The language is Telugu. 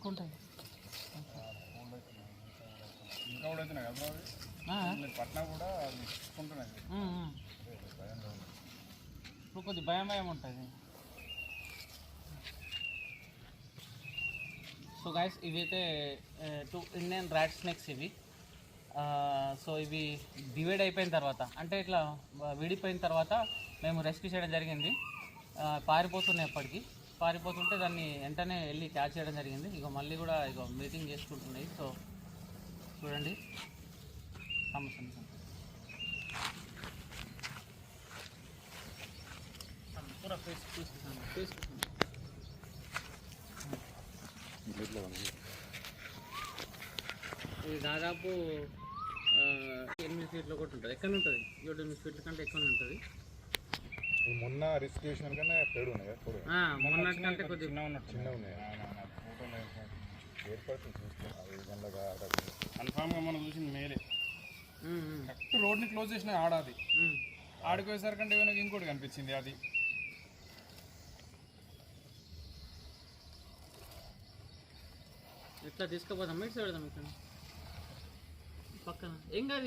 ఎక్కువ ఉంటాయి. ఇంకా కూడా అవుతున్నాయి కదా పట్నా కూడా తీసుకుంటున్నాయి. ఇప్పుడు కొద్ది భయం ఉంటుంది. సో గైస్ ఇవైతే 2 ఇండియన్ ర్యాట్ స్నేక్స్ ఇవి. సో ఇవి డివైడ్ అయిపోయిన తర్వాత అంటే ఇట్లా విడిపోయిన తర్వాత మేము రెస్క్యూ చేయడం జరిగింది. పారిపోతున్నాయి ఎప్పటికీ. పారిపోతుంటే దాన్ని వెంటనే వెళ్ళి క్యాచ్ చేయడం జరిగింది. ఇక మళ్ళీ కూడా ఇక మీటింగ్ చేసుకుంటున్నాయి. సో చూడండి సమస్య పూరా ఫేస్ చూస్తున్నాను. ఫేస్ ఇది దాదాపు 8 ఫీట్లో కూడా ఉంటుంది. ఎక్కడ ఉంటుంది 8 ఫీట్ల కంటే ఎక్కువ ఉంటుంది. మొన్న రిస్క్ చేసిన కన్నా పెడు ఉన్నాయి కదా. మొన్నటి కంటే కొద్దిగా చిన్న ఉన్నాయి. ఏర్పడుతుంది చూస్తే కన్ఫామ్గా మనం చూసింది మేలే. కరెక్ట్ రోడ్ని క్లోజ్ చేసిన ఆడాది. ఆడిపోయేసరికంటే ఏమైనా ఇంకోటి కనిపించింది. అది ఎట్లా తీసుకుపోతాం ఇటు సైడ్ పెడదాం. ఇక్కడ పక్కన ఏం కాదు.